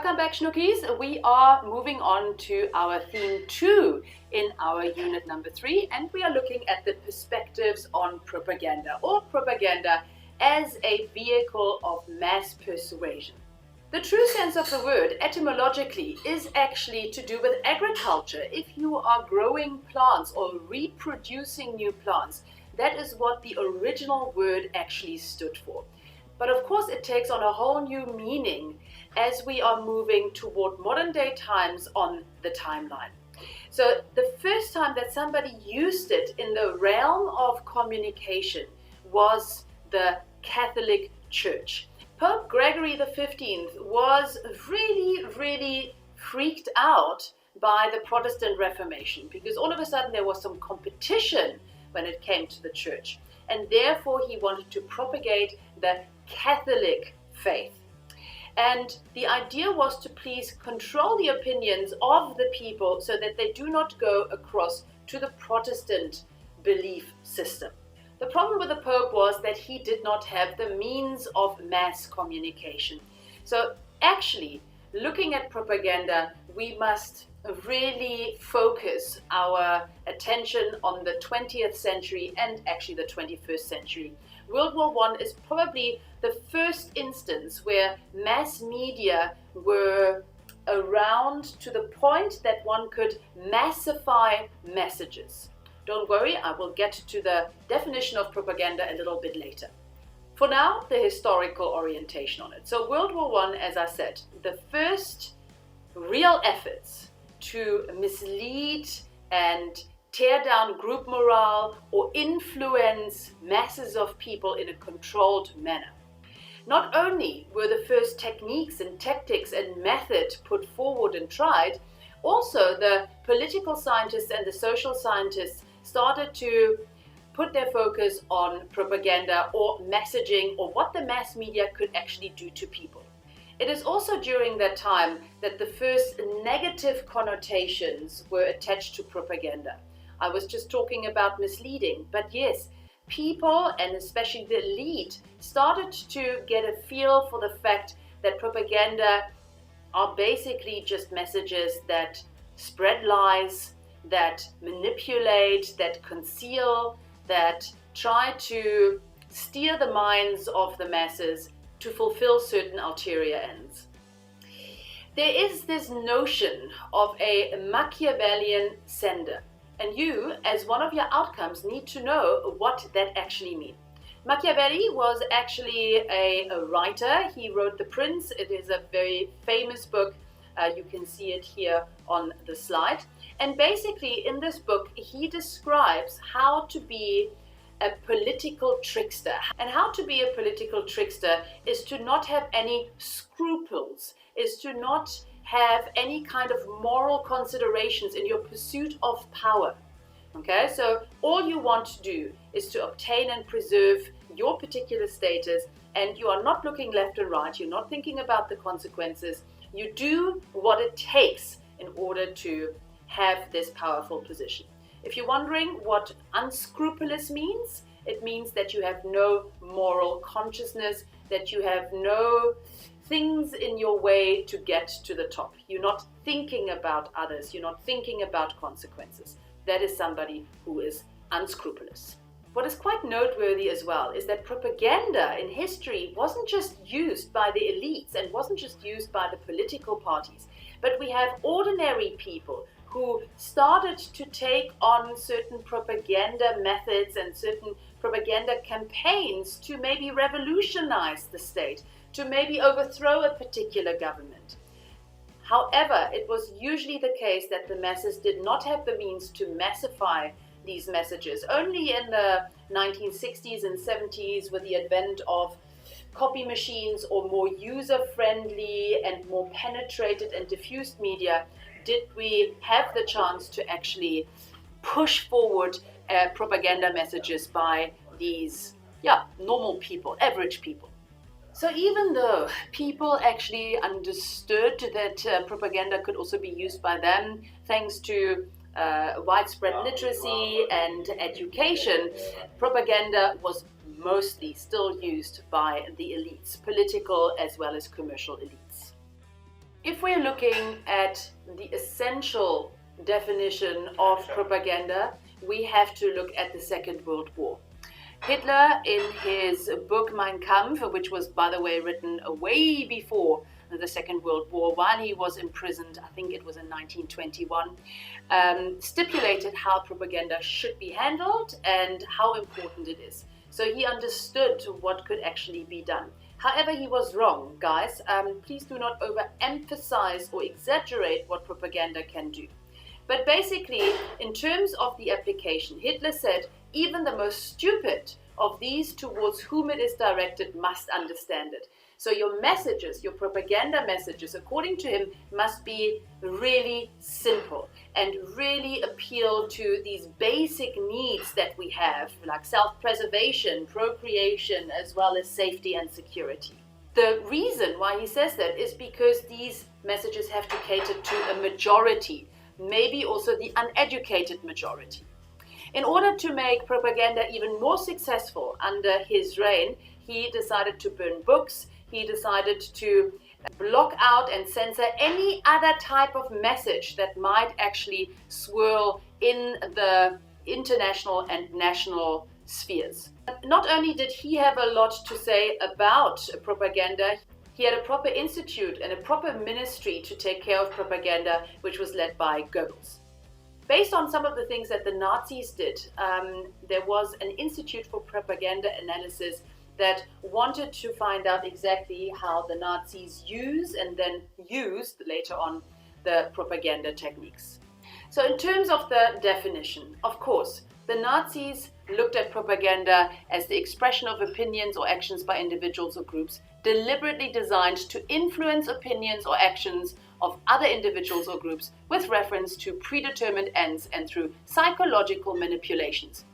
Welcome back, Schnookies. We are moving on to our theme 2 in our unit number 3, and we are looking at the perspectives on propaganda, or propaganda as a vehicle of mass persuasion. The true sense of the word, etymologically, is actually to do with agriculture. If you are growing plants or reproducing new plants, that is what the original word actually stood for. But of course, it takes on a whole new meaning as we are moving toward modern day times on the timeline. So the first time that somebody used it in the realm of communication was the Catholic Church. Pope Gregory XV was really freaked out by the Protestant Reformation, because all of a sudden there was some competition when it came to the church, and therefore he wanted to propagate the Catholic faith. And the idea was to please control the opinions of the people so that they do not go across to the Protestant belief system. The problem with the Pope was that he did not have the means of mass communication. So actually, looking at propaganda, we must really focus our attention on the 20th century and actually the 21st century. World War I is probably the first instance where mass media were around to the point that one could massify messages. Don't worry, I will get to the definition of propaganda a little bit later. For now, the historical orientation on it. So World War I, as I said, the first real efforts to mislead and tear down group morale or influence masses of people in a controlled manner. Not only were the first techniques and tactics and method put forward and tried, also the political scientists and the social scientists started to put their focus on propaganda or messaging, or what the mass media could actually do to people. It is also during that time that the first negative connotations were attached to propaganda. I was just talking about misleading, but yes, people, and especially the elite, started to get a feel for the fact that propaganda are basically just messages that spread lies, that manipulate, that conceal, that try to steer the minds of the masses to fulfill certain ulterior ends. There is this notion of a Machiavellian sender, and you, as one of your outcomes, need to know what that actually means. Machiavelli was actually a writer. He wrote The Prince. It is a very famous book. You can see it here on the slide. And basically, in this book, he describes how to be a political trickster. And how to be a political trickster is to not have any scruples, is to not have any kind of moral considerations in your pursuit of power. Okay, so all you want to do is to obtain and preserve your particular status, and you are not looking left and right, you're not thinking about the consequences. You do what it takes in order to have this powerful position. If you're wondering what unscrupulous means, it means that you have no moral consciousness, that you have no things in your way to get to the top. You're not thinking about others, you're not thinking about consequences. That is somebody who is unscrupulous. What is quite noteworthy as well is that propaganda in history wasn't just used by the elites and wasn't just used by the political parties, but we have ordinary people who started to take on certain propaganda methods and certain propaganda campaigns to maybe revolutionize the state, to maybe overthrow a particular government. However, it was usually the case that the masses did not have the means to massify these messages. Only in the 1960s and 70s, with the advent of copy machines or more user-friendly and more penetrated and diffused media, did we have the chance to actually push forward propaganda messages by these normal people, average people. So even though people actually understood that propaganda could also be used by them, thanks to widespread literacy and education, propaganda was mostly still used by the elites, political as well as commercial elites. If we're looking at the essential definition of propaganda, we have to look at the Second World War. Hitler, in his book Mein Kampf, which was, by the way, written way before the Second World War, while he was imprisoned, I think it was in 1921, stipulated how propaganda should be handled and how important it is. So he understood what could actually be done. However, he was wrong, guys. Please do not overemphasize or exaggerate what propaganda can do. But basically, in terms of the application, Hitler said, even the most stupid of these towards whom it is directed must understand it. So your messages, your propaganda messages, according to him, must be really simple and really appeal to these basic needs that we have, like self-preservation, procreation, as well as safety and security. The reason why he says that is because these messages have to cater to a majority, maybe also the uneducated majority. In order to make propaganda even more successful under his reign, he decided to burn books. He decided to block out and censor any other type of message that might actually swirl in the international and national spheres. Not only did he have a lot to say about propaganda, he had a proper institute and a proper ministry to take care of propaganda, which was led by Goebbels. Based on some of the things that the Nazis did, there was an Institute for Propaganda Analysis that wanted to find out exactly how the Nazis use and then used later on the propaganda techniques. So in terms of the definition, of course, the Nazis looked at propaganda as the expression of opinions or actions by individuals or groups deliberately designed to influence opinions or actions of other individuals or groups with reference to predetermined ends and through psychological manipulations.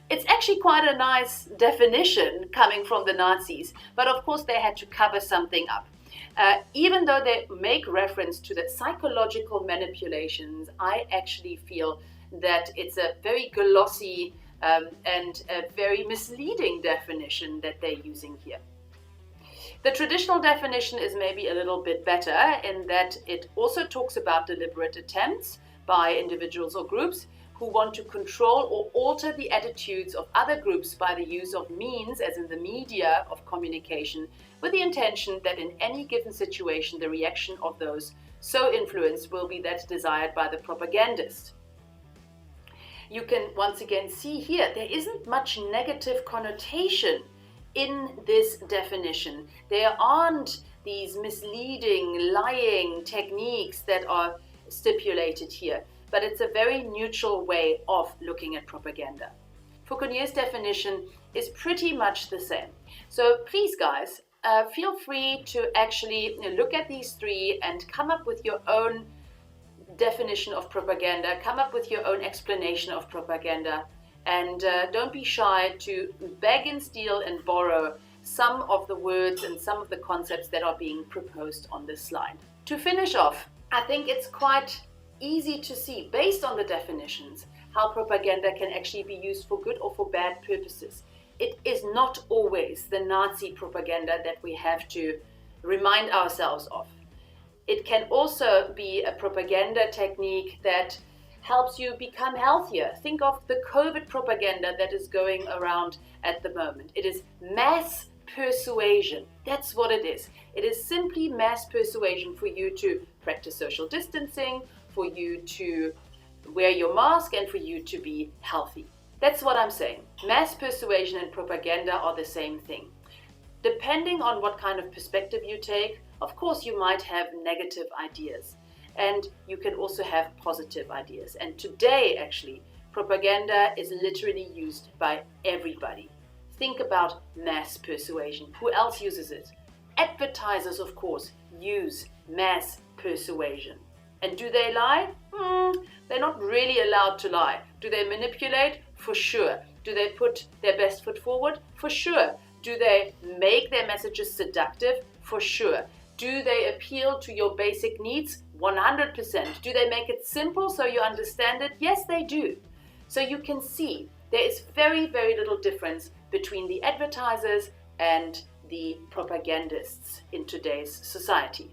It's actually quite a nice definition coming from the Nazis, but of course they had to cover something up. Even though they make reference to the psychological manipulations, I actually feel that it's a very glossy and a very misleading definition that they're using here. The traditional definition is maybe a little bit better in that it also talks about deliberate attempts by individuals or groups who want to control or alter the attitudes of other groups by the use of means, as in the media of communication, with the intention that in any given situation the reaction of those so influenced will be that desired by the propagandist. You can once again see here there isn't much negative connotation in this definition. There aren't these misleading, lying techniques that are stipulated here, but it's a very neutral way of looking at propaganda. Fauconnier's definition is pretty much the same. So please, guys, feel free to actually look at these three and come up with your own definition of propaganda, come up with your own explanation of propaganda, and don't be shy to beg and steal and borrow some of the words and some of the concepts that are being proposed on this slide. To finish off, I think it's quite easy to see, based on the definitions, how propaganda can actually be used for good or for bad purposes. It is not always the Nazi propaganda that we have to remind ourselves of. It can also be a propaganda technique that helps you become healthier. Think of the COVID propaganda that is going around at the moment. It is mass persuasion. That's what it is. It is simply mass persuasion for you to practice social distancing, for you to wear your mask, and for you to be healthy. That's what I'm saying. Mass persuasion and propaganda are the same thing. Depending on what kind of perspective you take, of course you might have negative ideas, and you can also have positive ideas. And today, actually, propaganda is literally used by everybody. Think about mass persuasion. Who else uses it? Advertisers, of course, use mass persuasion. And do they lie? They're not really allowed to lie. Do they manipulate? For sure. Do they put their best foot forward? For sure. Do they make their messages seductive? For sure. Do they appeal to your basic needs? 100%. Do they make it simple so you understand it? Yes, they do. So you can see there is very, very little difference between the advertisers and the propagandists in today's society.